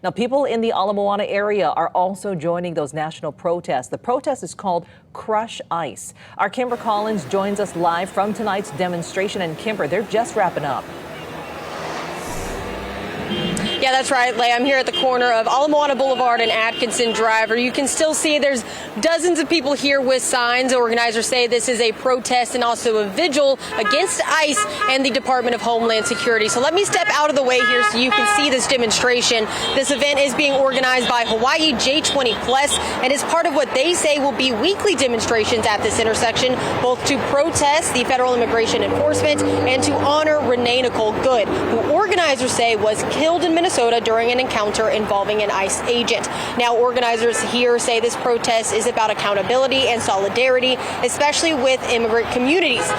Now, people in the Ala Moana area are also joining those national protests. The protest is called Crush ICE. Our Kimber Collins joins us live from tonight's demonstration. And Kimber, they're just wrapping up. Yeah, that's right, Leigh. I'm here at the corner of Ala Moana Boulevard and Atkinson Drive. You can still see there's dozens of people here with signs. Organizers say this is a protest and also a vigil against ICE and the Department of Homeland Security. So let me step out of the way here so you can see this demonstration. This event is being organized by Hawaii J20 Plus and is part of what they say will be weekly demonstrations at this intersection, both to protest the federal immigration enforcement and to honor Renee Nicole Goode, who organizers say was killed in Minnesota during an encounter involving an ICE agent. Now, organizers here say this protest is about accountability and solidarity, especially with immigrant communities,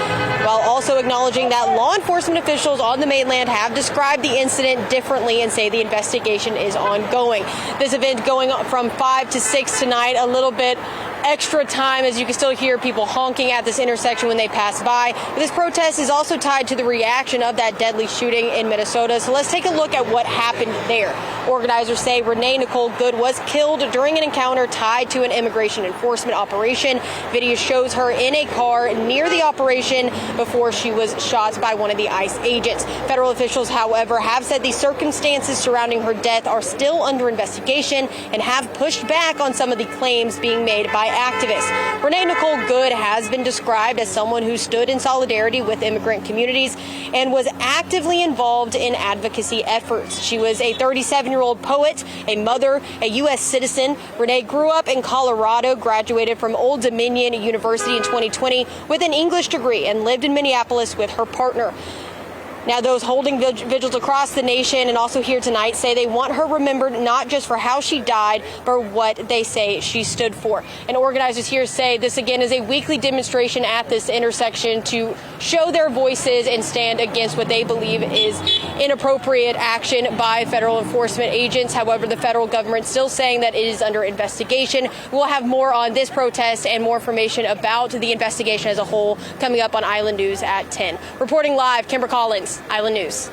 while also acknowledging that law enforcement officials on the mainland have described the incident differently and say the investigation is ongoing. This event going from 5 to 6 tonight, a little bit extra time as you can still hear people honking at this intersection when they pass by. But this protest is also tied to the reaction of that deadly shooting in Minnesota. So let's take a look at what happened there. Organizers say Renee Nicole Goode was killed during an encounter tied to an immigration enforcement operation. Video shows her in a car near the operation before she was shot by one of the ICE agents. Federal officials, however, have said the circumstances surrounding her death are still under investigation and have pushed back on some of the claims being made by activists. Renee Nicole Goode has been described as someone who stood in solidarity with immigrant communities and was actively involved in advocacy efforts. She was a 37-year-old poet, a mother, a U.S. citizen. Renee grew up in Colorado, graduated from Old Dominion University in 2020 with an English degree, and lived in Minneapolis with her partner. Now, those holding vigils across the nation and also here tonight say they want her remembered not just for how she died, but what they say she stood for. And organizers here say this, again, is a weekly demonstration at this intersection to show their voices and stand against what they believe is inappropriate action by federal enforcement agents. However, the federal government still saying that it is under investigation. We'll have more on this protest and more information about the investigation as a whole coming up on Island News at 10. Reporting live, Kimber Collins, Island News.